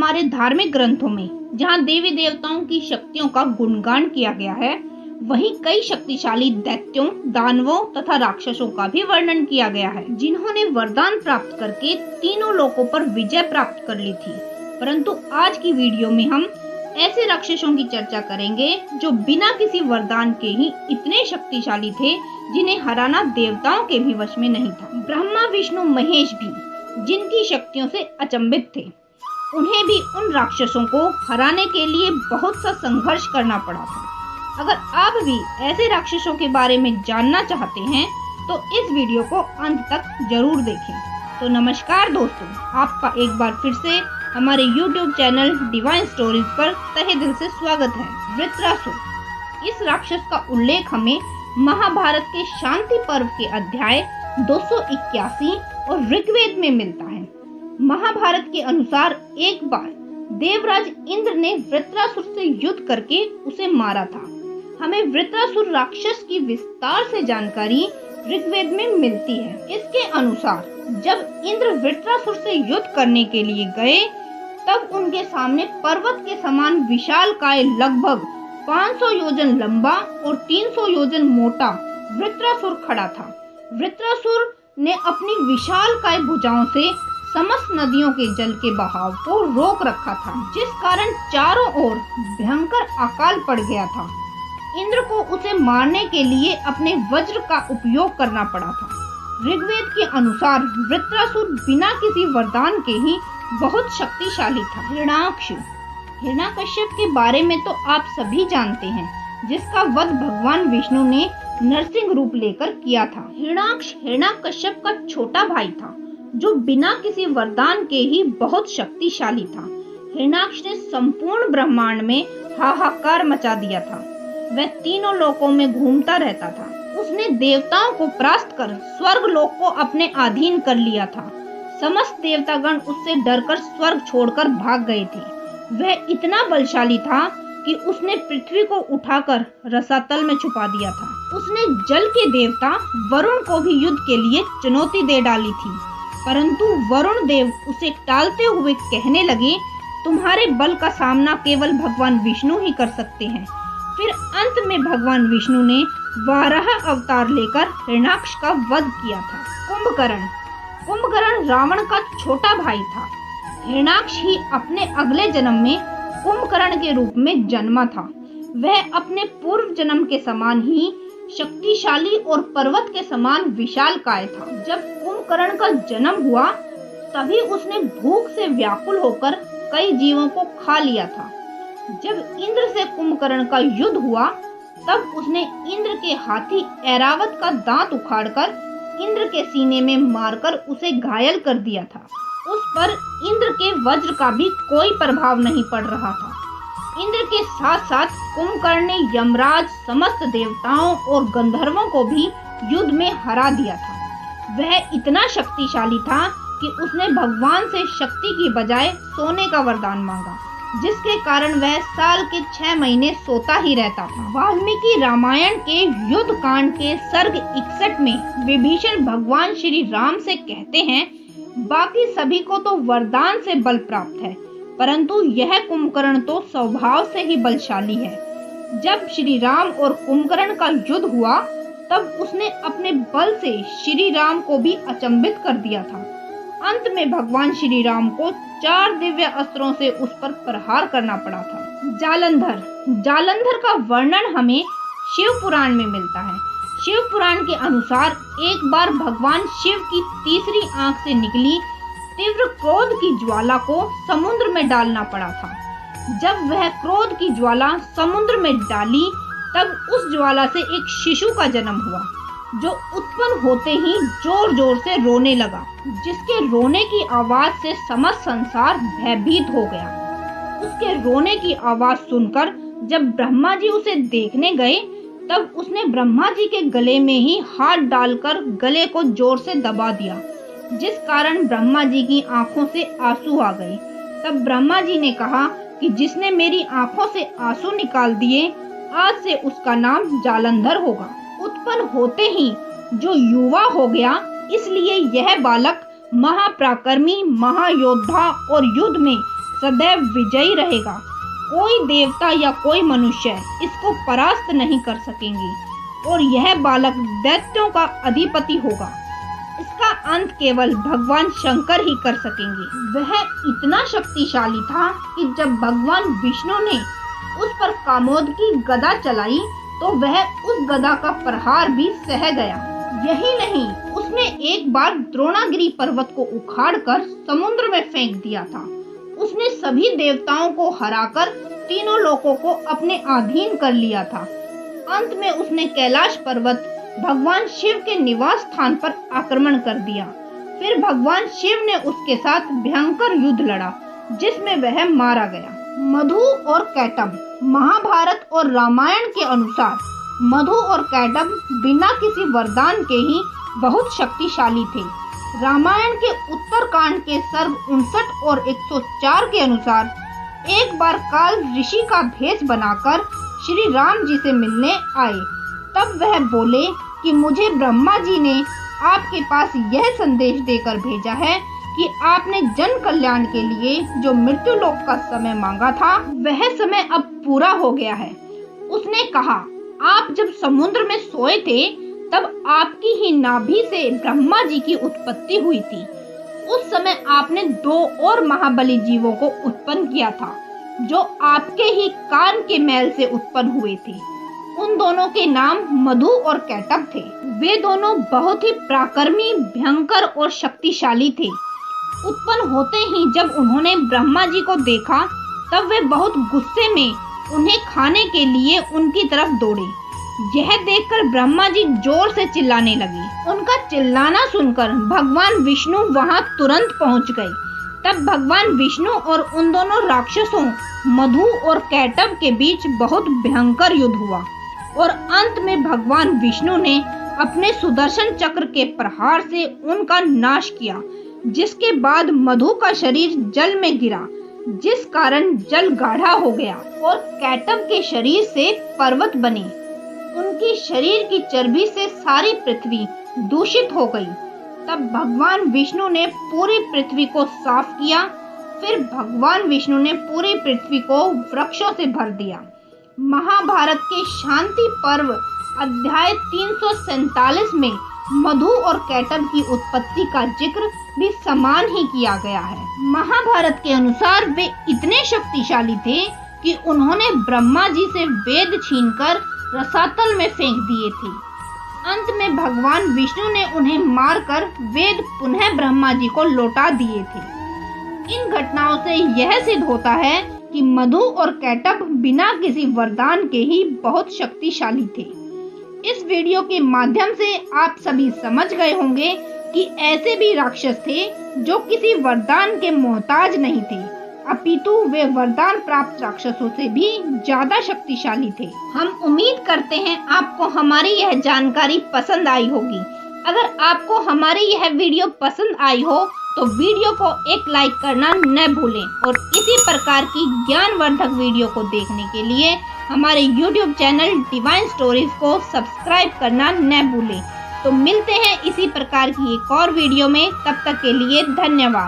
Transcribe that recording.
हमारे धार्मिक ग्रंथों में जहाँ देवी देवताओं की शक्तियों का गुणगान किया गया है, वहीं कई शक्तिशाली दैत्यों, दानवों तथा राक्षसों का भी वर्णन किया गया है, जिन्होंने वरदान प्राप्त करके तीनों लोकों पर विजय प्राप्त कर ली थी। परंतु आज की वीडियो में हम ऐसे राक्षसों की चर्चा करेंगे जो बिना किसी वरदान के ही इतने शक्तिशाली थे, जिन्हें हराना देवताओं के भी वश में नहीं था। ब्रह्मा, विष्णु, महेश भी जिनकी शक्तियों से अचंभित थे, उन्हें भी उन राक्षसों को हराने के लिए बहुत सा संघर्ष करना पड़ा था। अगर आप भी ऐसे राक्षसों के बारे में जानना चाहते हैं तो इस वीडियो को अंत तक जरूर देखें। तो नमस्कार दोस्तों, आपका एक बार फिर से हमारे YouTube चैनल डिवाइन स्टोरीज पर तहे दिल से स्वागत है। वृत्रासुर इस राक्षस का उल्लेख हमें महाभारत के शांति पर्व के अध्याय 281 और ऋग्वेद में मिलता है। महाभारत के अनुसार एक बार देवराज इंद्र ने वृत्रासुर से युद्ध करके उसे मारा था। हमें वृत्रासुर राक्षस की विस्तार से जानकारी ऋग्वेद में मिलती है। इसके अनुसार जब इंद्र वृत्रासुर से युद्ध करने के लिए गए, तब उनके सामने पर्वत के समान विशालकाय, लगभग 500 योजन लंबा और 300 योजन मोटा वृत्रासुर खड़ा था। वृत्रासुर ने अपनी विशालकाय भुजाओं से समस्त नदियों के जल के बहाव को रोक रखा था, जिस कारण चारों ओर भयंकर अकाल पड़ गया था। इंद्र को उसे मारने के लिए अपने वज्र का उपयोग करना पड़ा था। ऋग्वेद के अनुसार वृत्रासुर बिना किसी वरदान के ही बहुत शक्तिशाली था। हिरण्यकश्यप के बारे में तो आप सभी जानते हैं, जिसका वध भगवान विष्णु ने नरसिंह रूप लेकर किया था। हिरण्यकश्यप का छोटा भाई था, जो बिना किसी वरदान के ही बहुत शक्तिशाली था। हिरण्याक्ष ने संपूर्ण ब्रह्मांड में हाहाकार मचा दिया था। वह तीनों लोकों में घूमता रहता था। उसने देवताओं को परास्त कर स्वर्ग लोक को अपने अधीन कर लिया था। समस्त देवतागण उससे डरकर स्वर्ग छोड़कर भाग गए थे। वह इतना बलशाली था कि उसने पृथ्वी को उठाकर रसातल में छुपा दिया था। उसने जल के देवता वरुण को भी युद्ध के लिए चुनौती दे डाली थी, परंतु वरुण देव उसे टालते हुए कहने लगे, तुम्हारे बल का सामना केवल भगवान विष्णु ही कर सकते हैं। फिर अंत में भगवान विष्णु ने वाराह अवतार लेकर हिरण्याक्ष का वध किया था। कुंभकर्ण रावण का छोटा भाई था। हिरण्याक्ष ही अपने अगले जन्म में कुंभकर्ण के रूप में जन्मा था। वह अपने पूर्व जन्म के समान ही शक्तिशाली और पर्वत के समान विशालकाय था। जब कुंभकर्ण का जन्म हुआ, तभी उसने भूख से व्याकुल होकर कई जीवों को खा लिया था। जब इंद्र से कुंभकर्ण का युद्ध हुआ, तब उसने इंद्र के हाथी ऐरावत का दांत उखाड़कर इंद्र के सीने में मारकर उसे घायल कर दिया था। उस पर इंद्र के वज्र का भी कोई प्रभाव नहीं पड़ रहा था। इंद्र के साथ साथ कुंभकर्ण ने यमराज, समस्त देवताओं और गंधर्वों को भी युद्ध में हरा दिया था। वह इतना शक्तिशाली था कि उसने भगवान से शक्ति की बजाय सोने का वरदान मांगा, जिसके कारण वह साल के 6 महीने सोता ही रहता था। वाल्मीकि रामायण के युद्ध कांड के सर्ग 61 में विभीषण भगवान श्री राम से कहते हैं, बाकी सभी को तो वरदान से बल प्राप्त है, परंतु यह कुंभकर्ण तो स्वभाव से ही बलशाली है। जब श्री राम और कुंभकर्ण का युद्ध हुआ, तब उसने अपने बल से श्री राम को भी अचंभित कर दिया था। अंत में भगवान श्री राम को 4 दिव्य अस्त्रों से उस पर प्रहार करना पड़ा था। जालंधर का वर्णन हमें शिव पुराण में मिलता है। शिव पुराण के अनुसार एक बार भगवान शिव की तीसरी आंख से निकली तीव्र क्रोध की ज्वाला को समुद्र में डालना पड़ा था। जब वह क्रोध की ज्वाला समुद्र में डाली, तब उस ज्वाला से एक शिशु का जन्म हुआ, जो उत्पन्न होते ही जोर जोर से रोने लगा, जिसके रोने की आवाज से समस्त संसार भयभीत हो गया। उसके रोने की आवाज सुनकर जब ब्रह्मा जी उसे देखने गए, तब उसने ब्रह्मा जी के गले में ही हाथ डालकर गले को जोर से दबा दिया, जिस कारण ब्रह्मा जी की आंखों से आंसू आ गए। तब ब्रह्मा जी ने कहा कि जिसने मेरी आंखों से आंसू निकाल दिए, आज से उसका नाम जालंधर होगा। उत्पन्न होते ही जो युवा हो गया, इसलिए यह बालक महापराक्रमी, महायोद्धा और युद्ध में सदैव विजयी रहेगा। कोई देवता या कोई मनुष्य इसको परास्त नहीं कर सकेंगे और यह बालक दैत्यों का अधिपति होगा। इसका अंत केवल भगवान शंकर ही कर सकेंगे। वह इतना शक्तिशाली था कि जब भगवान विष्णु ने उस पर कामोद की गदा चलाई तो वह उस गदा का प्रहार भी सह गया। यही नहीं, उसने एक बार द्रोणागिरी पर्वत को उखाड़कर समुद्र में फेंक दिया था। उसने सभी देवताओं को हराकर तीनों लोकों को अपने अधीन कर लिया था। अंत में उसने कैलाश पर्वत भगवान शिव के निवास स्थान पर आक्रमण कर दिया। फिर भगवान शिव ने उसके साथ भयंकर युद्ध लड़ा जिसमें वह मारा गया। मधु और कैटभ। महाभारत और रामायण के अनुसार मधु और कैटभ बिना किसी वरदान के ही बहुत शक्तिशाली थे। रामायण के उत्तरकांड के सर्ग 59 और 104 के अनुसार एक बार काल ऋषि का भेष बनाकर श्री राम जी से मिलने आए। तब वह बोले कि मुझे ब्रह्मा जी ने आपके पास यह संदेश देकर भेजा है कि आपने जन कल्याण के लिए जो मृत्यु लोक का समय मांगा था वह समय अब पूरा हो गया है। उसने कहा, आप जब समुद्र में सोए थे तब आपकी ही नाभि से ब्रह्मा जी की उत्पत्ति हुई थी। उस समय आपने 2 और महाबली जीवों को उत्पन्न किया था जो आपके ही कान के मैल से उत्पन्न हुए थे। उन दोनों के नाम मधु और कैटभ थे। वे दोनों बहुत ही पराक्रमी, भयंकर और शक्तिशाली थे। उत्पन्न होते ही जब उन्होंने ब्रह्मा जी को देखा तब वे बहुत गुस्से में उन्हें खाने के लिए उनकी तरफ दौड़े। यह देखकर ब्रह्मा जी जोर से चिल्लाने लगे। उनका चिल्लाना सुनकर भगवान विष्णु वहां तुरंत पहुंच गए। तब भगवान विष्णु और उन दोनों राक्षसों मधु और कैटभ के बीच बहुत भयंकर युद्ध हुआ और अंत में भगवान विष्णु ने अपने सुदर्शन चक्र के प्रहार से उनका नाश किया, जिसके बाद मधु का शरीर जल में गिरा जिस कारण जल गाढ़ा हो गया और कैटभ के शरीर से पर्वत बने। उनकी शरीर की चर्बी से सारी पृथ्वी दूषित हो गई। तब भगवान विष्णु ने पूरी पृथ्वी को साफ किया। फिर भगवान विष्णु ने पूरी पृथ्वी को वृक्षों से भर दिया। महाभारत के शांति पर्व अध्याय 347 में मधु और कैटभ की उत्पत्ति का जिक्र भी समान ही किया गया है। महाभारत के अनुसार वे इतने शक्तिशाली थे कि उन्होंने ब्रह्मा जी से वेद छीनकर रसातल में फेंक दिए थे। अंत में भगवान विष्णु ने उन्हें मारकर वेद पुनः ब्रह्मा जी को लौटा दिए थे। इन घटनाओं से यह सिद्ध होता है कि मधु और कैटभ बिना किसी वरदान के ही बहुत शक्तिशाली थे। इस वीडियो के माध्यम से आप सभी समझ गए होंगे कि ऐसे भी राक्षस थे जो किसी वरदान के मोहताज नहीं थे, अपितु वे वरदान प्राप्त राक्षसों से भी ज्यादा शक्तिशाली थे। हम उम्मीद करते हैं आपको हमारी यह जानकारी पसंद आई होगी। अगर आपको हमारी यह वीडियो पसंद आई हो तो वीडियो को एक लाइक करना न भूलें और इसी प्रकार की ज्ञानवर्धक वीडियो को देखने के लिए हमारे YouTube चैनल डिवाइन स्टोरीज को सब्सक्राइब करना न भूलें। तो मिलते हैं इसी प्रकार की एक और वीडियो में, तब तक के लिए धन्यवाद।